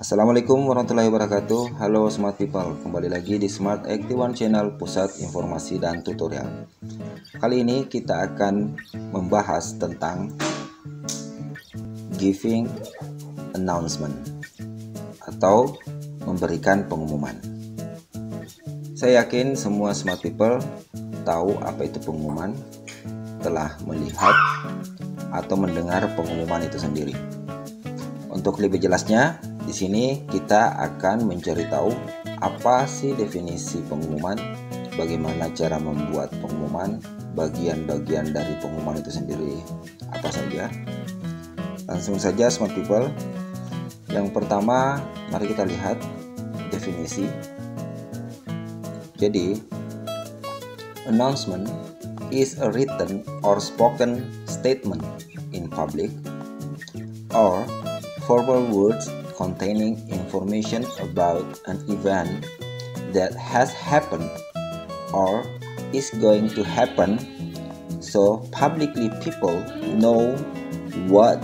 Assalamualaikum warahmatullahi wabarakatuh. Halo Smart People, kembali lagi di Smart 81 Channel, pusat informasi dan tutorial. Kali ini kita akan membahas tentang giving announcement atau memberikan pengumuman. Saya yakin semua Smart People tahu apa itu pengumuman, telah melihat atau mendengar pengumuman itu sendiri. Untuk lebih jelasnya, di sini kita akan mencari tahu apa sih definisi pengumuman, bagaimana cara membuat pengumuman, bagian-bagian dari pengumuman itu sendiri apa saja. Langsung saja Smart People. Yang pertama, mari kita lihat definisi. Jadi, announcement is a written or spoken statement in public or verbal words containing information about an event that has happened or is going to happen, so publicly people know what,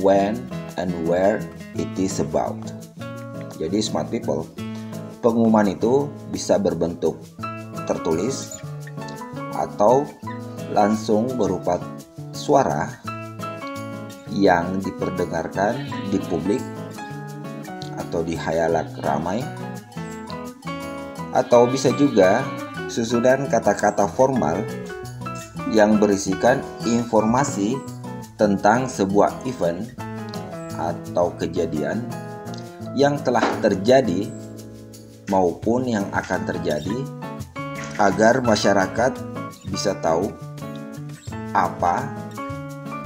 when, and where it is about. Jadi Smart People, pengumuman itu bisa berbentuk tertulis atau langsung berupa suara yang diperdengarkan di publik atau di khayalak ramai, atau bisa juga susunan kata-kata formal yang berisikan informasi tentang sebuah event atau kejadian yang telah terjadi maupun yang akan terjadi, agar masyarakat bisa tahu apa,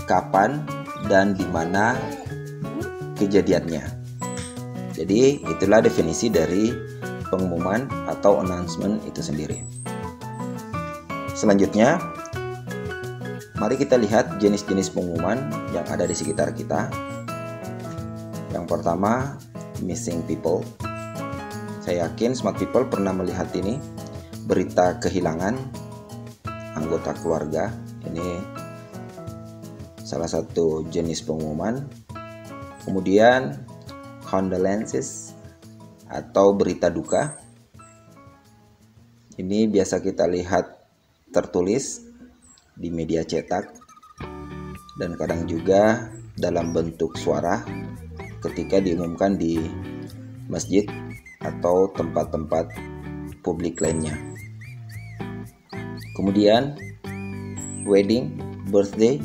kapan, dan di mana kejadiannya. Jadi itulah definisi dari pengumuman atau announcement itu sendiri. Selanjutnya, mari kita lihat jenis-jenis pengumuman yang ada di sekitar kita. Yang pertama, missing people. Saya yakin Smart People pernah melihat ini, berita kehilangan anggota keluarga. Ini salah satu jenis pengumuman. Kemudian condolences atau berita duka. Ini biasa kita lihat tertulis di media cetak dan kadang juga dalam bentuk suara ketika diumumkan di masjid atau tempat-tempat publik lainnya. Kemudian wedding, birthday,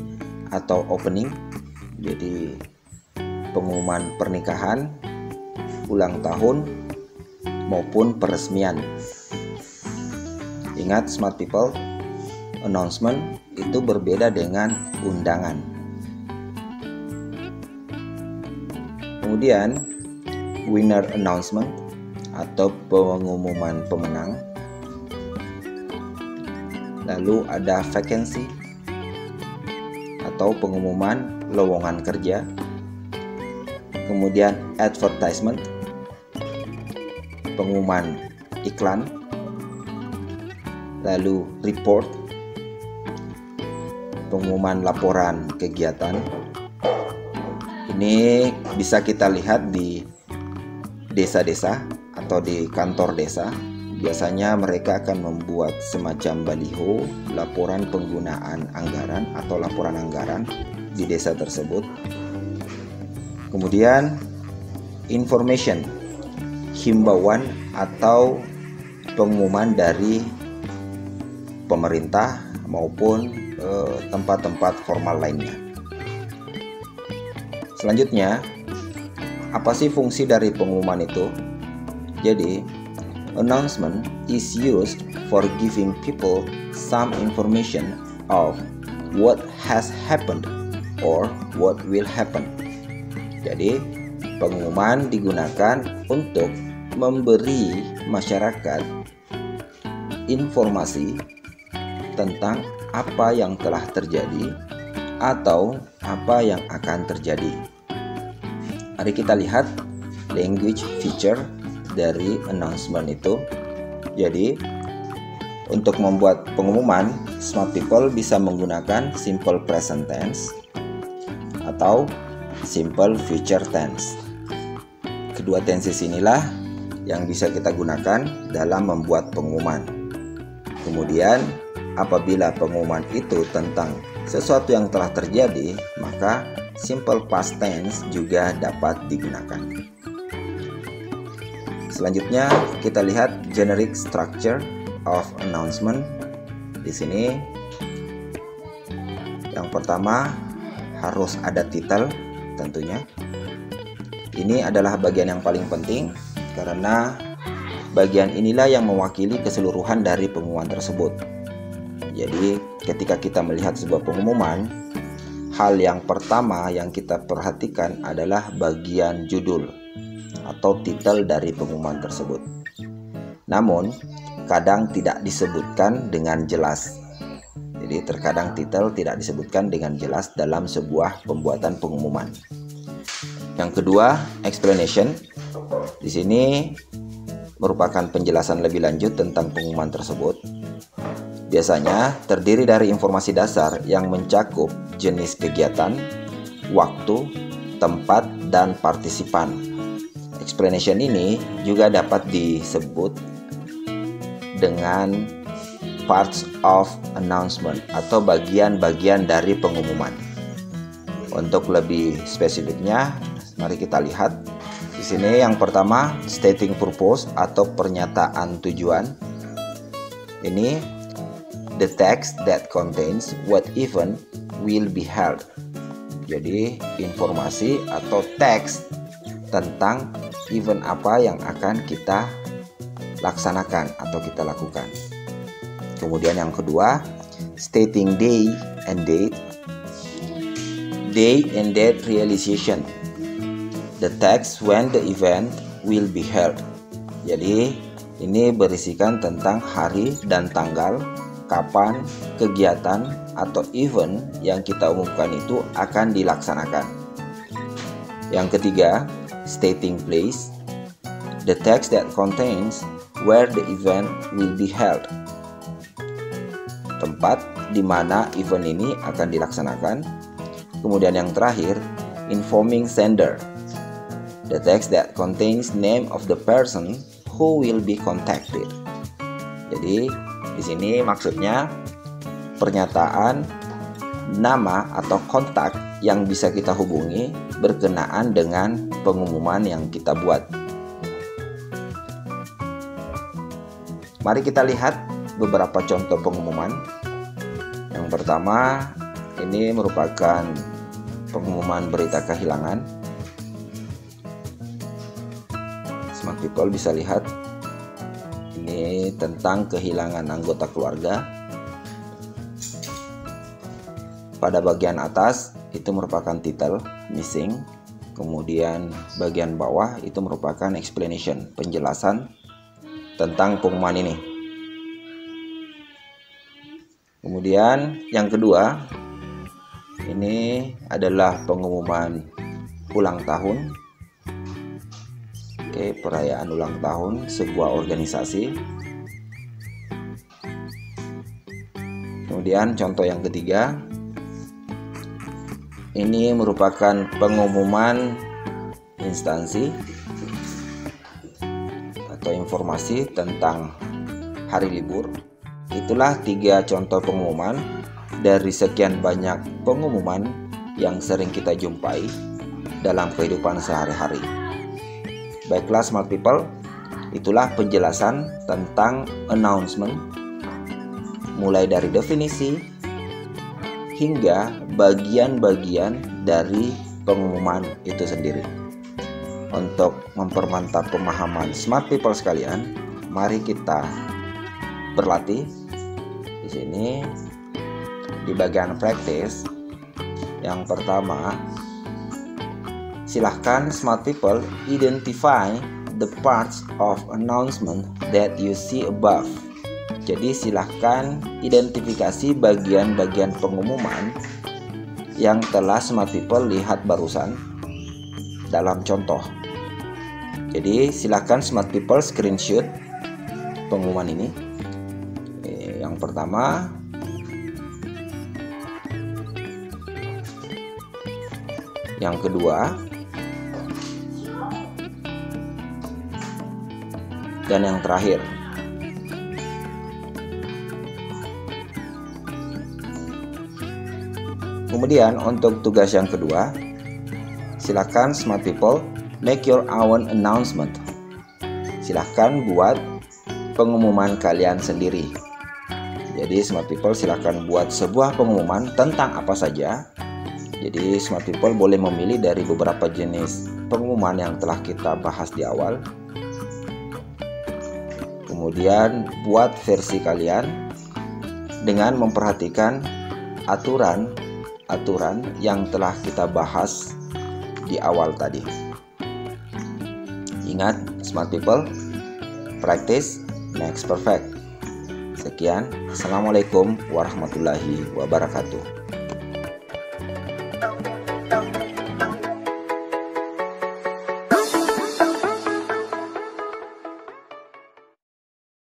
atau opening, jadi pengumuman pernikahan, ulang tahun, maupun peresmian. Ingat Smart People, announcement itu berbeda dengan undangan. Kemudian winner announcement atau pengumuman pemenang. Lalu ada vacancy atau pengumuman lowongan kerja. Kemudian advertisement, pengumuman iklan. Lalu report, pengumuman laporan kegiatan. Ini bisa kita lihat di desa-desa atau di kantor desa. Biasanya mereka akan membuat semacam baliho laporan penggunaan anggaran atau laporan anggaran di desa tersebut. Kemudian information, himbauan atau pengumuman dari pemerintah maupun tempat-tempat formal lainnya. Selanjutnya, apa sih fungsi dari pengumuman itu? Jadi, announcement is used for giving people some information of what has happened or what will happen. Jadi, pengumuman digunakan untuk memberi masyarakat informasi tentang apa yang telah terjadi atau apa yang akan terjadi. Mari kita lihat language feature dari announcement itu. Jadi, untuk membuat pengumuman, Smart People bisa menggunakan simple present tense atau simple future tense. kedua tenses inilah yang bisa kita gunakan dalam membuat pengumuman. Kemudian apabila pengumuman itu tentang sesuatu yang telah terjadi, maka simple past tense juga dapat digunakan. Selanjutnya kita lihat generic structure of announcement. Di sini yang pertama harus ada title tentunya. Ini adalah bagian yang paling penting karena bagian inilah yang mewakili keseluruhan dari pengumuman tersebut. Jadi ketika kita melihat sebuah pengumuman, hal yang pertama yang kita perhatikan adalah bagian judul atau titel dari pengumuman tersebut. Namun kadang tidak disebutkan dengan jelas. Jadi terkadang titel tidak disebutkan dengan jelas dalam sebuah pembuatan pengumuman. Yang kedua, explanation. Di sini merupakan penjelasan lebih lanjut tentang pengumuman tersebut. Biasanya terdiri dari informasi dasar yang mencakup jenis kegiatan, waktu, tempat, dan partisipan. Explanation ini juga dapat disebut dengan parts of announcement atau bagian-bagian dari pengumuman. Untuk lebih spesifiknya, mari kita lihat. Di sini yang pertama, stating purpose atau pernyataan tujuan. Ini the text that contains what event will be held. Jadi informasi atau teks tentang event apa yang akan kita laksanakan atau kita lakukan. Kemudian yang kedua, stating day and date. Day and date realization. The text when the event will be held. Jadi ini berisikan tentang hari dan tanggal kapan kegiatan atau event yang kita umumkan itu akan dilaksanakan. Yang ketiga, stating place. The text that contains where the event will be held. Tempat di mana event ini akan dilaksanakan. Kemudian yang terakhir, informing sender. The text that contains name of the person who will be contacted. Jadi di sini maksudnya pernyataan nama atau kontak yang bisa kita hubungi berkenaan dengan pengumuman yang kita buat. Mari kita lihat beberapa contoh pengumuman. Yang pertama, ini merupakan pengumuman berita kehilangan. Smart people bisa lihat ini tentang kehilangan anggota keluarga. Pada bagian atas itu merupakan title missing, kemudian bagian bawah itu merupakan explanation, penjelasan tentang pengumuman ini. Kemudian yang kedua, ini adalah pengumuman ulang tahun. Perayaan ulang tahun sebuah organisasi. Kemudian contoh yang ketiga, ini merupakan pengumuman instansi atau informasi tentang hari libur. Itulah 3 contoh pengumuman dari sekian banyak pengumuman yang sering kita jumpai dalam kehidupan sehari-hari. Baiklah smart people, itulah penjelasan tentang announcement, mulai dari definisi hingga bagian-bagian dari pengumuman itu sendiri. Untuk mempermantap pemahaman smart people sekalian, mari kita berlatih. Di sini di bagian practice, yang pertama, silahkan smart people identify the parts of announcement that you see above. Jadi silahkan identifikasi bagian-bagian pengumuman yang telah smart people lihat barusan dalam contoh. Jadi silahkan smart people screenshot pengumuman ini. Yang pertama, yang kedua, Dan yang terakhir, kemudian untuk tugas yang kedua, silakan smart people make your own announcement. Silahkan buat pengumuman kalian sendiri. Jadi smart people silahkan buat sebuah pengumuman tentang apa saja. Jadi smart people boleh memilih dari beberapa jenis pengumuman yang telah kita bahas di awal. Kemudian buat versi kalian dengan memperhatikan aturan yang telah kita bahas di awal tadi. Ingat, smart people, practice makes perfect. Sekian, assalamualaikum warahmatullahi wabarakatuh.